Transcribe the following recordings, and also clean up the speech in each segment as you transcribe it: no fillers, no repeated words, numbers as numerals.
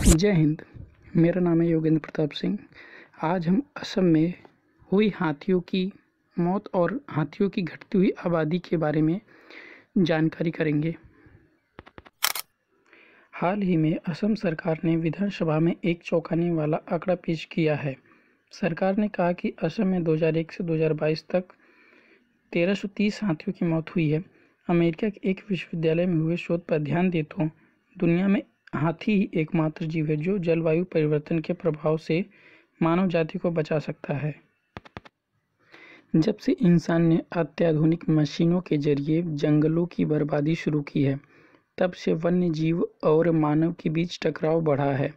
जय हिंद। मेरा नाम है योगेंद्र प्रताप सिंह। आज हम असम में हुई हाथियों की मौत और हाथियों की घटती हुई आबादी के बारे में जानकारी करेंगे। हाल ही में असम सरकार ने विधानसभा में एक चौंकाने वाला आंकड़ा पेश किया है। सरकार ने कहा कि असम में 2001 से 2022 तक 1330 हाथियों की मौत हुई है। अमेरिका के एक विश्वविद्यालय में हुए शोध पर ध्यान दें तो दुनिया में हाथी ही एकमात्र जीव है जो जलवायु परिवर्तन के प्रभाव से मानव जाति को बचा सकता है। जब से इंसान ने अत्याधुनिक मशीनों के जरिए जंगलों की बर्बादी शुरू की है, तब से वन्य जीव और मानव के बीच टकराव बढ़ा है।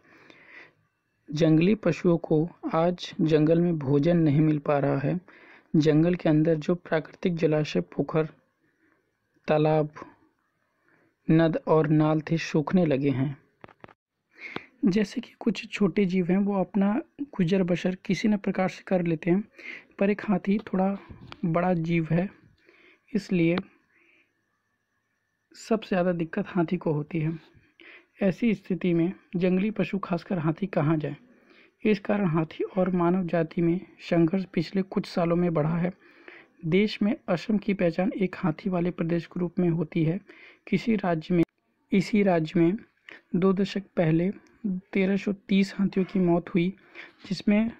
जंगली पशुओं को आज जंगल में भोजन नहीं मिल पा रहा है। जंगल के अंदर जो प्राकृतिक जलाशय, पोखर, तालाब, नद और नाल थे, सूखने लगे हैं। जैसे कि कुछ छोटे जीव हैं, वो अपना गुजर बसर किसी न प्रकार से कर लेते हैं, पर एक हाथी थोड़ा बड़ा जीव है, इसलिए सबसे ज़्यादा दिक्कत हाथी को होती है। ऐसी स्थिति में जंगली पशु, खासकर हाथी, कहाँ जाए। इस कारण हाथी और मानव जाति में संघर्ष पिछले कुछ सालों में बढ़ा है। देश में असम की पहचान एक हाथी वाले प्रदेश के रूप में होती है। इसी राज्य में 2 दशक पहले 1330 हाथियों की मौत हुई, जिसमें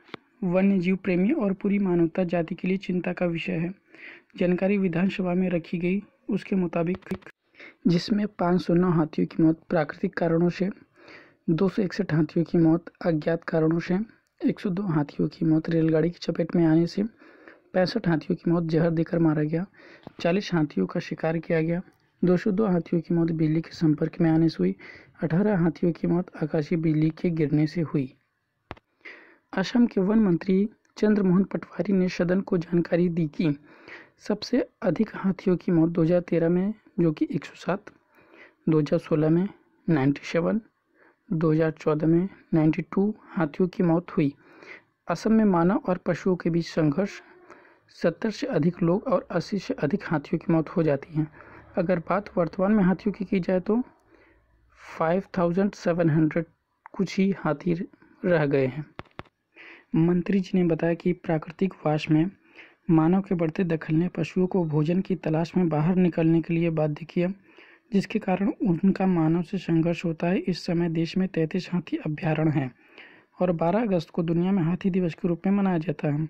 वन्य जीव प्रेमी और पूरी मानवता जाति के लिए चिंता का विषय है। जानकारी विधानसभा में रखी गई उसके मुताबिक, जिसमें 509 हाथियों की मौत प्राकृतिक कारणों से, 261 हाथियों की मौत अज्ञात कारणों से, 102 हाथियों की मौत रेलगाड़ी की चपेट में आने से, 65 हाथियों की मौत जहर देकर मारा गया, 40 हाथियों का शिकार किया गया, 202 हाथियों की मौत बिजली के संपर्क में आने से हुई, 18 हाथियों की मौत आकाशीय बिजली के गिरने से हुई। असम के वन मंत्री चंद्रमोहन पटवारी ने सदन को जानकारी दी कि सबसे अधिक हाथियों की मौत 2013 में जो कि 107, 2016 में 97, 2014 में 92 हाथियों की मौत हुई। असम में मानव और पशुओं के बीच संघर्ष, 70 से अधिक लोग और 80 से अधिक हाथियों की मौत हो जाती है। अगर बात वर्तमान में हाथियों की जाए तो 5700 कुछ ही हाथी रह गए हैं। मंत्री जी ने बताया कि प्राकृतिक वास में मानव के बढ़ते दखल ने पशुओं को भोजन की तलाश में बाहर निकलने के लिए बाध्य किया, जिसके कारण उनका मानव से संघर्ष होता है। इस समय देश में 33 हाथी अभयारण्य हैं और 12 अगस्त को दुनिया में हाथी दिवस के रूप में मनाया जाता है।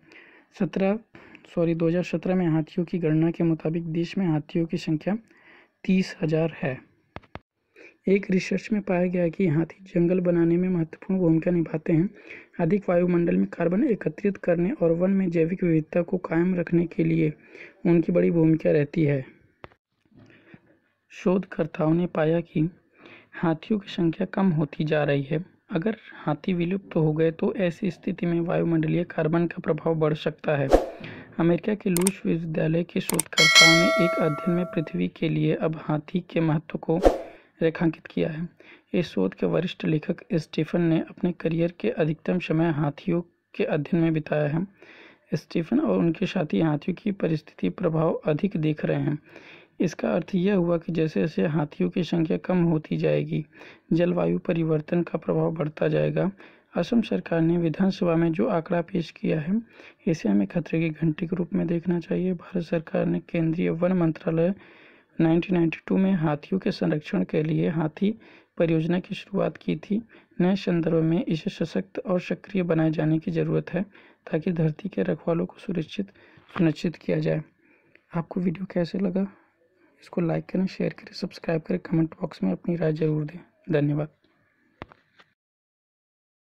2017 में हाथियों की गणना के मुताबिक देश में हाथियों की संख्या 30,000 है। एक रिसर्च में पाया गया कि हाथी जंगल बनाने में महत्वपूर्ण भूमिका निभाते हैं। अधिक वायुमंडल में कार्बन एकत्रित करने और वन में जैविक विविधता को कायम रखने के लिए उनकी बड़ी भूमिका रहती है। शोधकर्ताओं ने पाया कि हाथियों की संख्या कम होती जा रही है। अगर हाथी विलुप्त हो गए तो ऐसी स्थिति में वायुमंडलीय कार्बन का प्रभाव बढ़ सकता है। अमेरिका के लूश विश्वविद्यालय के शोधकर्ताओं ने एक अध्ययन में पृथ्वी के लिए अब हाथी के महत्व को रेखांकित किया है। इस शोध के वरिष्ठ लेखक स्टीफन ने अपने करियर के अधिकतम समय हाथियों के अध्ययन में बिताया है। स्टीफन और उनके साथी हाथियों की परिस्थिति प्रभाव अधिक देख रहे हैं। इसका अर्थ यह हुआ कि जैसे जैसे हाथियों की संख्या कम होती जाएगी, जलवायु परिवर्तन का प्रभाव बढ़ता जाएगा। असम सरकार ने विधानसभा में जो आंकड़ा पेश किया है, इसे हमें खतरे की घंटी के रूप में देखना चाहिए। भारत सरकार ने केंद्रीय वन मंत्रालय 1992 में हाथियों के संरक्षण के लिए हाथी परियोजना की शुरुआत की थी। नए संदर्भ में इसे सशक्त और सक्रिय बनाए जाने की जरूरत है ताकि धरती के रखवालों को सुनिश्चित किया जाए। आपको वीडियो कैसे लगा? इसको लाइक करें, शेयर करें, सब्सक्राइब करें, कमेंट बॉक्स में अपनी राय जरूर दें। धन्यवाद।